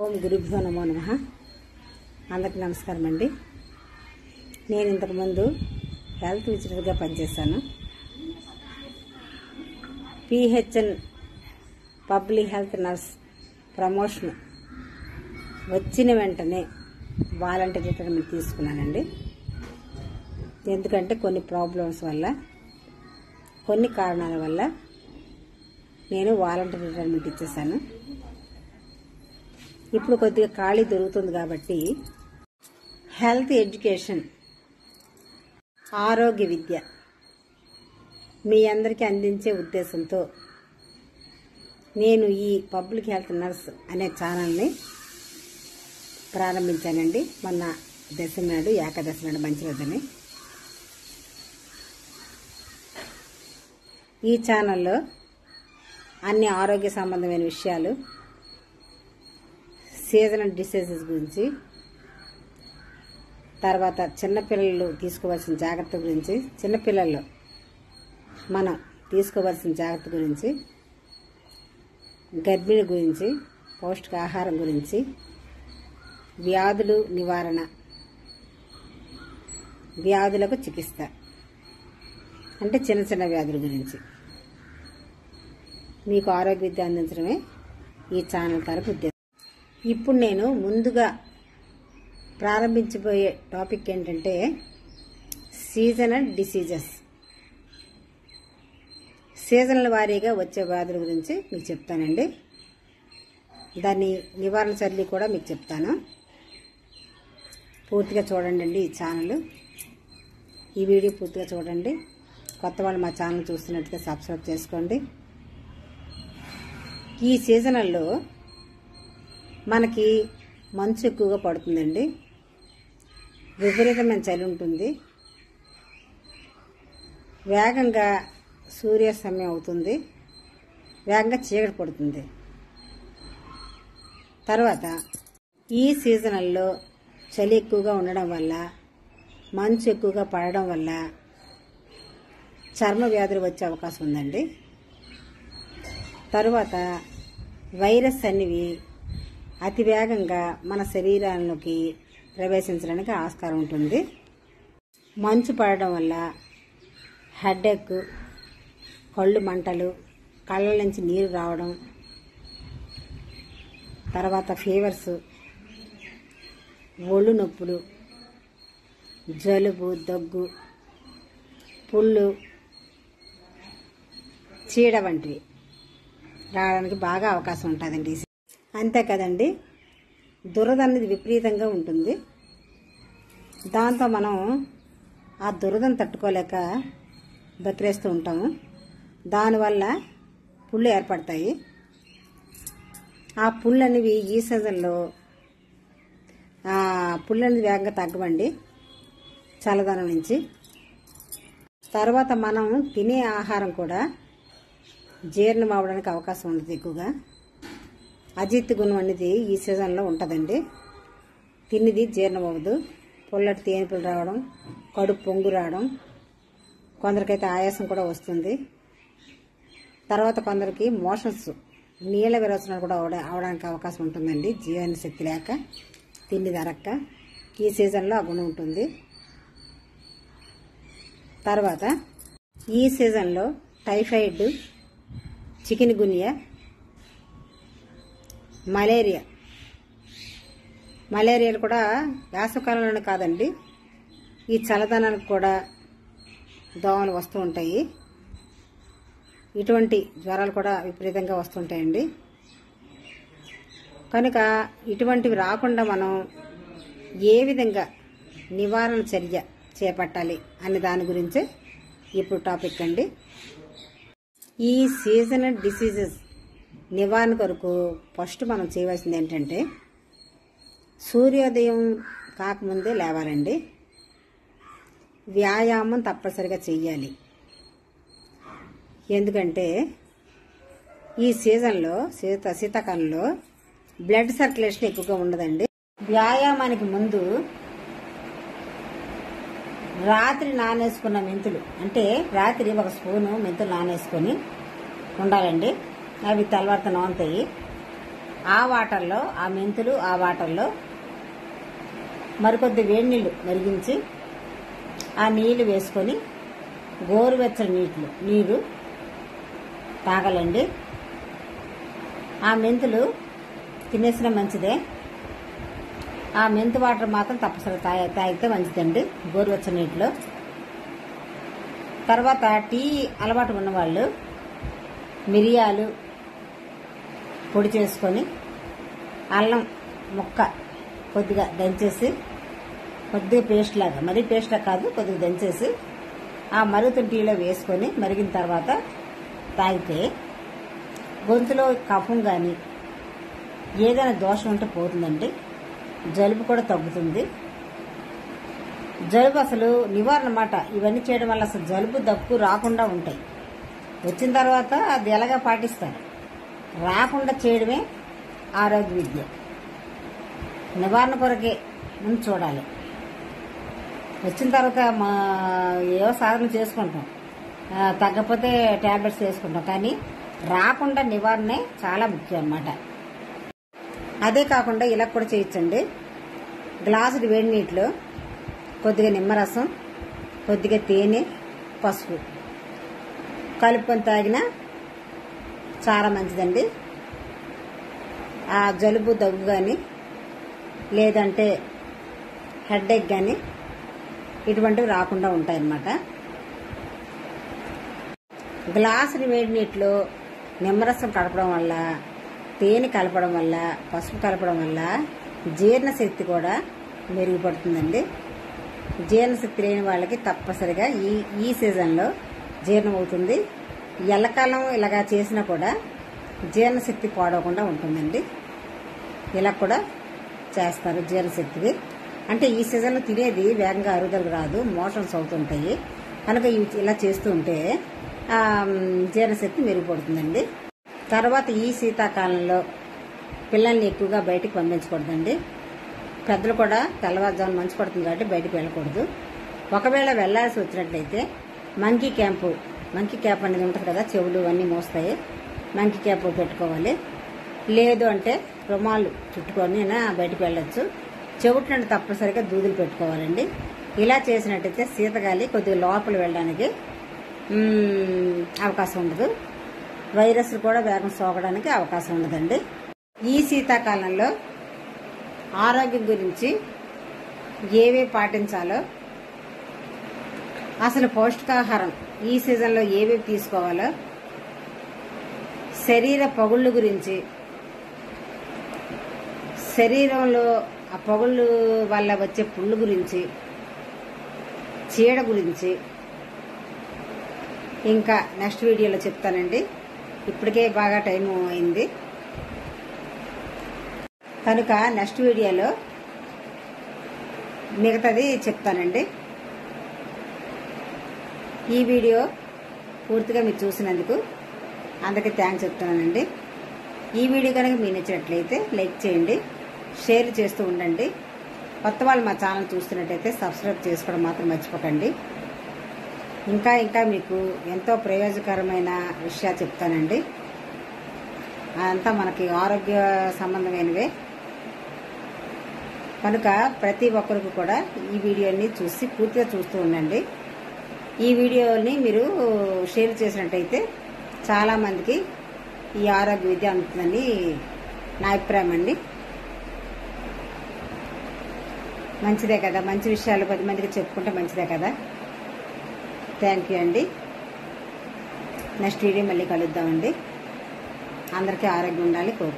ఓం గురుభ్యో నమో నమః. అందరికి నమస్కారం అండి. నేను ఇంతకుముందు హెల్త్ విజిటర్గా పనిచేశాను. PHN public health nurse promotion వచ్చిన వెంటనే వాలంటీర్ రిటైర్మెంట్ తీసుకున్నానండి. ఎందుకంటే కొన్ని ప్రాబ్లమ్స్ వల్ల, కొన్ని కారణాల వల్ల నేను వాలంటీర్ రిటైర్మెంట్ ఇచ్చేసాను. ఇప్పుడు కొద్దిగా ఖాళీ దొరుకుతుంది కాబట్టి హెల్త్ ఎడ్యుకేషన్, ఆరోగ్య విద్య మీ అందరికీ అందించే ఉద్దేశంతో నేను ఈ పబ్లిక్ హెల్త్ నర్స్ అనే ఛానల్ని ప్రారంభించానండి. మొన్న దశమి నాడు, ఏకాదశి నాడు, మంచి రోజుని. ఈ ఛానల్లో అన్ని ఆరోగ్య సంబంధమైన విషయాలు, సీజనల్ డిసీజెస్ గురించి, తర్వాత చిన్నపిల్లలు తీసుకోవాల్సిన జాగ్రత్త గురించి, చిన్నపిల్లల్లో మనం తీసుకోవాల్సిన జాగ్రత్త గురించి, గర్భిణి గురించి, పౌష్టికాహారం గురించి, వ్యాధులు నివారణ, వ్యాధులకు చికిత్స అంటే చిన్న చిన్న వ్యాధుల గురించి మీకు ఆరోగ్య విద్య అందించడమే ఈ ఛానల్ తరపు ఉద్దేశం. ఇప్పుడు నేను ముందుగా ప్రారంభించబోయే టాపిక్ ఏంటంటే సీజనల్ డిసీజెస్. సీజనల్ వారీగా వచ్చే వ్యాధుల గురించి మీకు చెప్తానండి. దాని నివారణ చర్యలు కూడా మీకు చెప్తాను. పూర్తిగా చూడండి ఈ ఛానల్. ఈ వీడియో పూర్తిగా చూడండి. కొత్త వాళ్ళు మా ఛానల్ చూస్తున్నట్టుగా సబ్స్క్రైబ్ చేసుకోండి. ఈ సీజనల్లో మనకి మంచు ఎక్కువగా పడుతుందండి. విపరీతమైన చలి ఉంటుంది. వేగంగా సూర్యాస్తమయం అవుతుంది. వేగంగా చీకటి పడుతుంది. తర్వాత ఈ సీజనల్లో చలి ఎక్కువగా ఉండడం వల్ల, మంచు ఎక్కువగా పడడం వల్ల చర్మ వ్యాధులు వచ్చే అవకాశం ఉందండి. తరువాత వైరస్ అనేవి అతి వేగంగా మన శరీరాల్లోకి ప్రవేశించడానికి ఆస్కారం ఉంటుంది. మంచు పడడం వల్ల హెడేక్, కళ్ళు మంటలు, కళ్ళ నుంచి నీరు రావడం, తర్వాత ఫీవర్స్, ఒళ్ళు నొప్పులు, జలుబు, దగ్గు, పుళ్ళు, చీడ వంటివి రావడానికి బాగా అవకాశం ఉంటుందండి. అంతే కదండి, దురద అనేది విపరీతంగా ఉంటుంది. దాంతో మనం ఆ దురదను తట్టుకోలేక బతిరేస్తూ ఉంటాము. దానివల్ల పుళ్ళు ఏర్పడతాయి. ఆ పుళ్ళు అనేవి ఈ సీజన్లో పుళ్ళు అనేది వేగంగా తగ్గవండి చల్లదనం నుంచి. తర్వాత మనం తినే ఆహారం కూడా జీర్ణం అవ్వడానికి అవకాశం ఉండదు. ఎక్కువగా అజీర్తి గుణం అనేది ఈ సీజన్లో ఉంటుందండి. తిన్నది జీర్ణం అవ్వదు. పుల్లటి తేనెపులు రావడం, కడుపు పొంగు రావడం, కొందరికైతే ఆయాసం కూడా వస్తుంది. తర్వాత కొందరికి మోషన్స్, నీళ్ళ విరోచనాలు కూడా అవడానికి అవకాశం ఉంటుందండి. జీవన శక్తి లేక, తిండి దరక్క ఈ సీజన్లో ఆ గుణం ఉంటుంది. తర్వాత ఈ సీజన్లో టైఫాయిడ్, చికెన్ గున్యా, మలేరియాలు కూడా వేసవకాలంలోనే కాదండి, ఈ చల్లదనానికి కూడా దోమలు వస్తూ ఉంటాయి. ఇటువంటి జ్వరాలు కూడా విపరీతంగా వస్తుంటాయండి. కనుక ఇటువంటివి రాకుండా మనం ఏ విధంగా నివారణ చర్య చేపట్టాలి అనే దాని గురించి ఇప్పుడు టాపిక్ అండి. ఈ సీజనల్ డిసీజెస్ నివారణ కొరకు ఫస్ట్ మనం చేయవలసింది ఏంటంటే సూర్యోదయం కాకముందే లేవాలండి. వ్యాయామం తప్పనిసరిగా చెయ్యాలి. ఎందుకంటే ఈ సీజన్లో, శీతాకాలంలో బ్లడ్ సర్క్యులేషన్ ఎక్కువగా ఉండదండి. వ్యాయామానికి ముందు రాత్రి నానేసుకున్న మెంతులు, అంటే రాత్రి 1 స్పూను మెంతులు నానేసుకొని ఉండాలండి. అవి తెల్లవారితో నానుతాయి. ఆ వాటర్లో ఆ మెంతులు ఆ వాటర్లో మరికొద్ది వేడి నీళ్ళు మరిగించి ఆ నీళ్లు వేసుకొని గోరువెచ్చని నీరు తాగాలండి. ఆ మెంతులు తినేసిన మంచిదే, ఆ మెంతు వాటర్ మాత్రం తప్పనిసరి తాగితే మంచిదండి గోరువెచ్చని నీటిలో. తర్వాత టీ అలవాటు ఉన్నవాళ్ళు మిరియాలు పొడి చేసుకొని అల్లం ముక్క కొద్దిగా దంచేసి, కొద్దిగా పేస్ట్ లాగా, మరీ పేస్ట్ లాగా కాదు, కొద్దిగా దంచేసి ఆ మరుగుతున్న టీలో వేసుకొని మరిగిన తర్వాత తాగితే గొంతులో కఫం కానీ ఏదైనా దోషం ఉంటే పోతుందండి. జలుబు కూడా తగ్గుతుంది. జలుబు అసలు నివారణ మాట. ఇవన్నీ చేయడం వల్ల అసలు జలుబు దగ్గు రాకుండా ఉంటాయి. వచ్చిన తర్వాత అది ఎలాగా పాటిస్తారు, రాకుండా చేయడమే ఆరోగ్య విద్య. నివారణ కొరకే ముందు చూడాలి. వచ్చిన తర్వాత ఏవో సాధన చేసుకుంటాం, తగ్గకపోతే టాబ్లెట్స్ వేసుకుంటాం, కానీ రాకుండా నివారణే చాలా ముఖ్యం అన్నమాట. అదే కాకుండా ఇలా కూడా చేయొచ్చండి. గ్లాసుడు వేడి నీటిలో కొద్దిగా నిమ్మరసం, కొద్దిగా తేనె, పసుపు కలుపుకొని తాగినా చాలా మంచిదండి. ఆ జలుబు దగ్గు కానీ లేదంటే హెడేక్ కానీ ఇటువంటివి రాకుండా ఉంటాయన్నమాట. గ్లాసుని వేడి నీటిలో నిమ్మరసం కలపడం వల్ల, తేనె కలపడం వల్ల, పసుపు కలపడం వల్ల జీర్ణశక్తి కూడా మెరుగుపడుతుందండి. జీర్ణశక్తి లేని వాళ్ళకి తప్పనిసరిగా ఈ సీజన్లో జీర్ణం అవుతుంది. ఎల్లకాలం ఇలాగా చేసినా కూడా జీర్ణశక్తి పాడవకుండా ఉంటుందండి. ఇలా కూడా చేస్తారు జీర్ణశక్తికి. అంటే ఈ సీజన్లో తినేది వేగంగా అరుగుదలకు రాదు, మోషన్స్ అవుతుంటాయి కనుక ఇలా చేస్తూ ఉంటే జీర్ణశక్తి మెరుగుపడుతుందండి. తర్వాత ఈ శీతాకాలంలో పిల్లల్ని ఎక్కువగా బయటికి పంపించకూడదండి. పెద్దలు కూడా తెల్లవారుజామున మంచు పడుతుంది కాబట్టి బయటికి వెళ్ళకూడదు. ఒకవేళ వెళ్లాల్సి వచ్చినట్లయితే మంకీ క్యాప్ అనేది ఉంటుంది కదా, చెవులు అన్నీ మోస్తాయి, మంకీ క్యాప్ పెట్టుకోవాలి. లేదు అంటే రుమాలు చుట్టుకొని బయటికి వెళ్ళొచ్చు. చెవుట్లంటే తప్పనిసరిగా దూదులు పెట్టుకోవాలండి. ఇలా చేసినట్టయితే శీతగాలి కొద్దిగా లోపల వెళ్ళడానికి అవకాశం ఉండదు. వైరస్లు కూడా వేగం సోకడానికి అవకాశం ఉండదండి. ఈ శీతాకాలంలో ఆరోగ్యం గురించి ఏవే పాటించాలో, అసలు పౌష్టికాహారం ఈ సీజన్లో ఏవేవి తీసుకోవాలో, శరీర పగుళ్ళు గురించి, శరీరంలో ఆ పగుళ్ళు వల్ల వచ్చే పుళ్ళు గురించి, చీడ గురించి ఇంకా నెక్స్ట్ వీడియోలో చెప్తానండి. ఇప్పటికే బాగా టైం అయింది కనుక నెక్స్ట్ వీడియోలో మిగతాది చెప్తానండి. ఈ వీడియో పూర్తిగా మీరు చూసినందుకు అందరికీ థ్యాంక్స్ చెప్తున్నానండి. ఈ వీడియో కనుక మీకు నచ్చినట్లయితే లైక్ చేయండి, షేర్ చేస్తూ ఉండండి. కొత్త వాళ్ళు మా ఛానల్ చూస్తున్నట్టయితే సబ్స్క్రైబ్ చేసుకోవడం మాత్రం మర్చిపోకండి. ఇంకా మీకు ఎంతో ప్రయోజనకరమైన విషయాలు చెప్తానండి. అదంతా మనకి ఆరోగ్య సంబంధమైనవే కనుక ప్రతి ఒక్కరికి కూడా ఈ వీడియోని చూసి పూర్తిగా చూస్తూ ఉండండి. ఈ వీడియోని మీరు షేర్ చేసినట్టయితే చాలామందికి ఈ ఆరోగ్య విద్య అందుతుందని నా అభిప్రాయం అండి. మంచిదే కదా, మంచి విషయాలు 10 మందికి చెప్పుకుంటే మంచిదే కదా. థ్యాంక్ యూ అండి. నెక్స్ట్ వీడియో మళ్ళీ కలుద్దామండి. అందరికీ ఆరోగ్యం ఉండాలి కోరు.